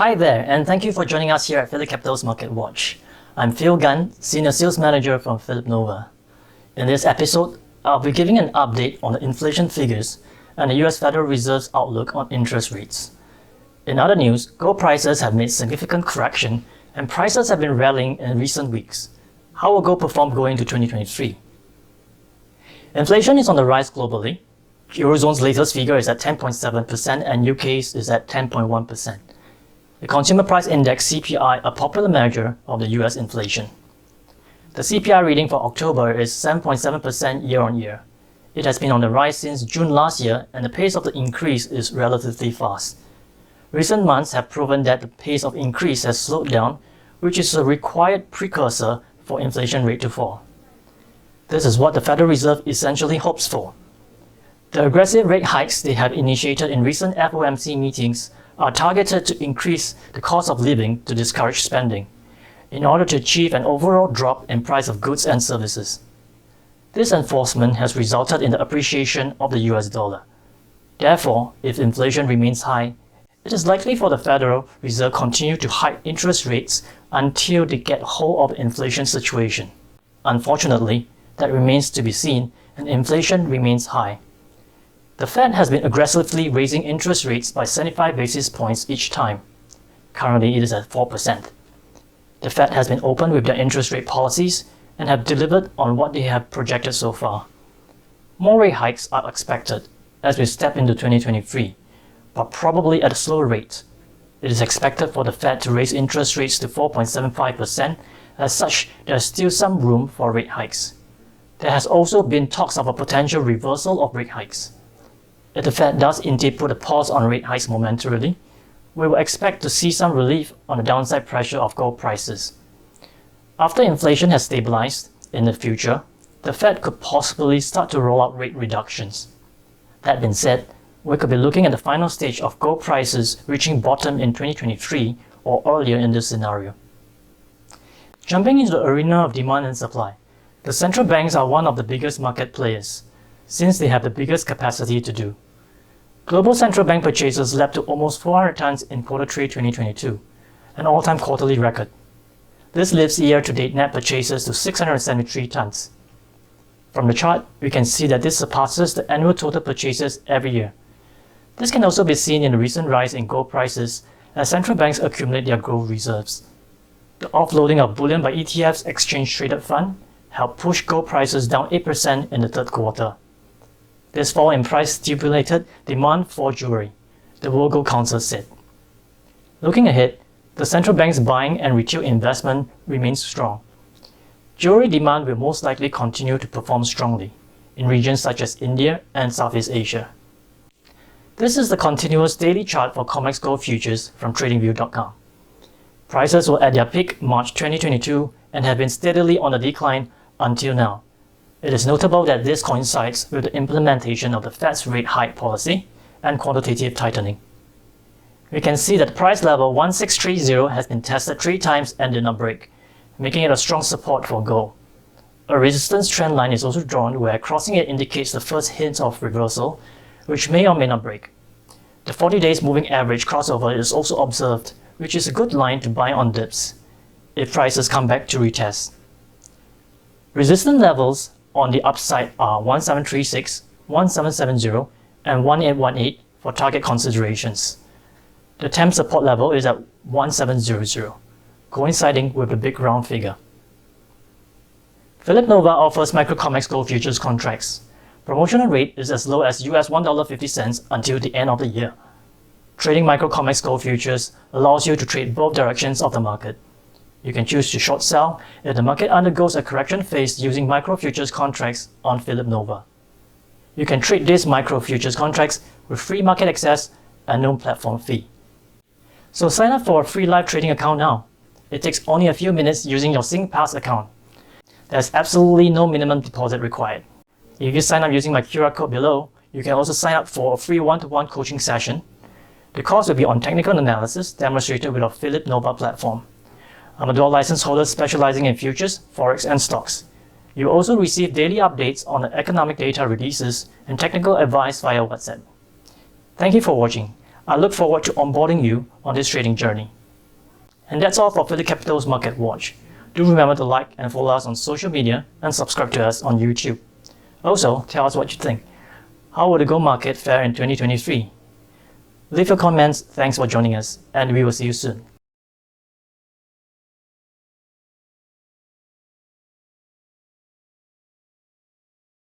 Hi there, and thank you for joining us here at Phillip Capital's Market Watch. I'm Phil Gunn, Senior Sales Manager from Phillip Nova. In this episode, I'll be giving an update on the inflation figures and the US Federal Reserve's outlook on interest rates. In other news, gold prices have made significant correction and prices have been rallying in recent weeks. How will gold perform going into 2023? Inflation is on the rise globally. Eurozone's latest figure is at 10.7% and UK's is at 10.1%. The Consumer Price Index (CPI), a popular measure of the US inflation. The CPI reading for October is 7.7% year-on-year. It has been on the rise since June last year, and the pace of the increase is relatively fast. Recent months have proven that the pace of increase has slowed down, which is a required precursor for inflation rate to fall. This is what the Federal Reserve essentially hopes for. The aggressive rate hikes they have initiated in recent FOMC meetings are targeted to increase the cost of living to discourage spending, in order to achieve an overall drop in price of goods and services. This enforcement has resulted in the appreciation of the US dollar. Therefore, if inflation remains high, it is likely for the Federal Reserve to continue to hike interest rates until they get hold of the inflation situation. Unfortunately, that remains to be seen, and inflation remains high. The Fed has been aggressively raising interest rates by 75 basis points each time. Currently, it is at 4%. The Fed has been open with their interest rate policies and have delivered on what they have projected so far. More rate hikes are expected as we step into 2023, but probably at a slower rate. It is expected for the Fed to raise interest rates to 4.75%. As such, there is still some room for rate hikes. There has also been talks of a potential reversal of rate hikes. If the Fed does indeed put a pause on rate hikes momentarily, we will expect to see some relief on the downside pressure of gold prices. After inflation has stabilized, in the future, the Fed could possibly start to roll out rate reductions. That being said, we could be looking at the final stage of gold prices reaching bottom in 2023 or earlier in this scenario. Jumping into the arena of demand and supply, the central banks are one of the biggest market players, since they have the biggest capacity to do. Global central bank purchases leapt to almost 400 tons in Q3 2022, an all-time quarterly record. This lifts year-to-date net purchases to 673 tons. From the chart, we can see that this surpasses the annual total purchases every year. This can also be seen in the recent rise in gold prices as central banks accumulate their gold reserves. The offloading of bullion by ETF's exchange-traded fund helped push gold prices down 8% in the third quarter. This fall in price stimulated demand for jewelry, the World Gold Council said. Looking ahead, the central bank's buying and retail investment remains strong. Jewelry demand will most likely continue to perform strongly in regions such as India and Southeast Asia. This is the continuous daily chart for COMEX Gold Futures from TradingView.com. Prices were at their peak March 2022 and have been steadily on a decline until now. It is notable that this coincides with the implementation of the Fed's rate hike policy and quantitative tightening. We can see that price level 1630 has been tested 3 times and did not break, making it a strong support for gold. A resistance trend line is also drawn where crossing it indicates the first hint of reversal, which may or may not break. The 40 days moving average crossover is also observed, which is a good line to buy on dips if prices come back to retest. Resistance levels on the upside are 1736, 1770, and 1818 for target considerations. The temp support level is at 1700, coinciding with the big round figure. Phillip Nova offers micro-COMEX gold futures contracts. Promotional rate is as low as US $1.50 until the end of the year. Trading micro-COMEX gold futures allows you to trade both directions of the market. You can choose to short sell if the market undergoes a correction phase using micro futures contracts on Phillip Nova. You can trade these micro futures contracts with free market access and no platform fee. So sign up for a free live trading account now. It takes only a few minutes using your SingPass account. There's absolutely no minimum deposit required. If you sign up using my QR code below, you can also sign up for a free one-to-one coaching session. The course will be on technical analysis demonstrated with our Phillip Nova platform. I'm a dual license holder specializing in futures, forex, and stocks. You will also receive daily updates on the economic data releases and technical advice via WhatsApp. Thank you for watching. I look forward to onboarding you on this trading journey. And that's all for Phillip Capital's Market Watch. Do remember to like and follow us on social media and subscribe to us on YouTube. Also, tell us what you think. How will the gold market fare in 2023? Leave your comments, thanks for joining us, and we will see you soon.